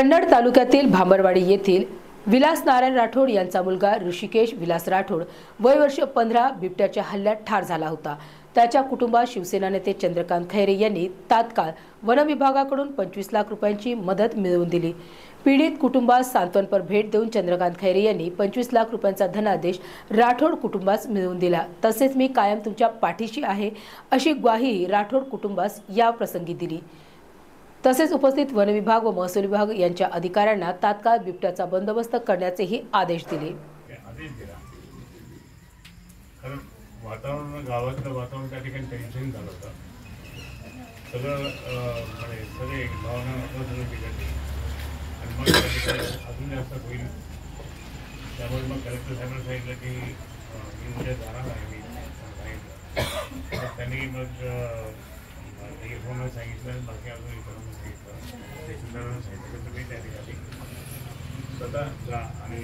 कन्नड तालुक्यातील भांबरवाडी येथील विलास नारायण राठोड यांचा मुलगा ऋषिकेश विलास राठोड वय वर्ष 15 बिबट्याच्या हल्ल्यात ठार झाला होता। त्याच्या कुटुंबात शिवसेना नेते चंद्रकांत खैरे यांनी तात्काळ वन विभागाकडून 25 लाख रुपयांची मदत मिळवून दिली। पीडित कुटुंबास सांत्वनपर भेट देऊन चंद्रकांत खैरे यांनी 25 लाख रुपयांचा धनादेश राठोड कुटुंबास मिळवून दिला। तसेच मी कायम तुमच्या पाठीशी आहे अशी ग्वाही राठोड कुटुंबास या प्रसंगी दिली। तसेच उपस्थित वन विभाग व महसूल विभाग यांच्या अधिकाऱ्यांना तात्काळ बिबट्याचा बंदोबस्त करण्याचेही आदेश दिले। वातावरण गावातलं वातावरण त्या ठिकाणी टेन्शन झालं होतं। सगळे भावना सगळं बिघडली आणि मग त्या ठिकाणी अजून जास्त होईल। त्यामुळे मग कलेक्टर साहेबांनी सांगितलं की मी उद्या जाणार आहे, मी सांगितलं। त्यांनी मग फोनवर सांगितलं, बाकी अजून इतरांना सांगितलं, तहसीलदारांना सांगितलं तुम्ही त्या ठिकाणी स्वतः जा आणि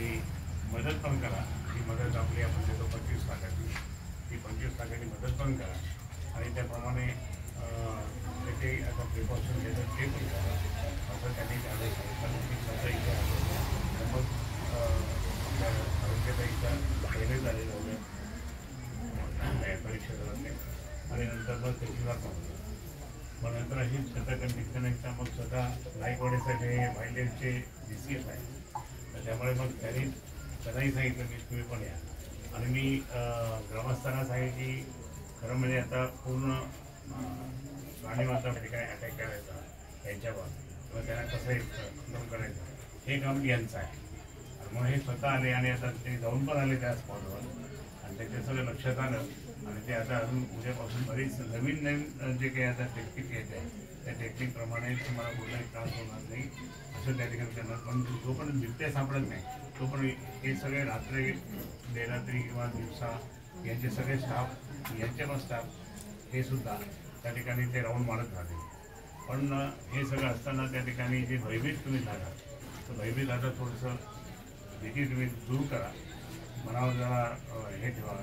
मदत पण करा। ही मदत आपली आपण देतो 25 लाखाची, ती 25 लाखाची मदत पण करा आणि त्याप्रमाणे त्याचे आता प्रिकॉशन घेतात ते पण करा असं त्यांनी त्यावेळेस सांगितलं। मी स्वतः इथे आलो, मग आपल्या आरोग्यताईचा पहिले झालेलं होतं परीक्षा झाले आणि नंतर मग तहसीलदार पाहतो, मग नंतर अशी स्वतः डिस्कनेक्टचा मग स्वतः नाईकवाडीसाठी वाईल्डलाईफचे DCF आहे, तर त्यामुळे मग त्यांनाही सांगितलं की तुम्ही पण या। आणि मी ग्रामस्थांना सांगेल की खरं म्हणजे आता पूर्ण प्राणीमाता ठिकाणी अटॅक करायचा त्यांच्यावर किंवा त्यांना कसं खतम करायचं हे काम यांचं आहे। मग हे स्वतः आले आणि आता ते जाऊन पण आले त्या स्पॉटवर आणि त्याच्या सगळं लक्षात आलं आणि ते आता अजून उद्यापासून बरीच नवीन जे काही आता टेक्निक येत आहे त्या टेक्निकप्रमाणे तुम्हाला कुठलाही त्रास होणार नाही असं त्या ठिकाणी करणार। पण जो पण बिबट्या सापडत नाही तो पण हे सगळे रात्री बेरात्री किंवा दिवसा यांचे सगळे स्टाफ यांचे पण स्टाफ हे सुद्धा त्या ठिकाणी ते राऊंड मारत राहते। पण हे सगळं असताना त्या ठिकाणी जे भयभीत तुम्ही झाला तर भयभीत आता थोडंसं भीती तुम्ही दूर करा, मनावर जरा हे ठेवा,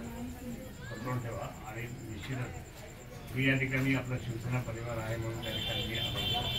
कंट्रोल ठेवा आणि निश्चितच मी या ठिकाणी आपला शिवसेना परिवार आहे म्हणून त्या ठिकाणी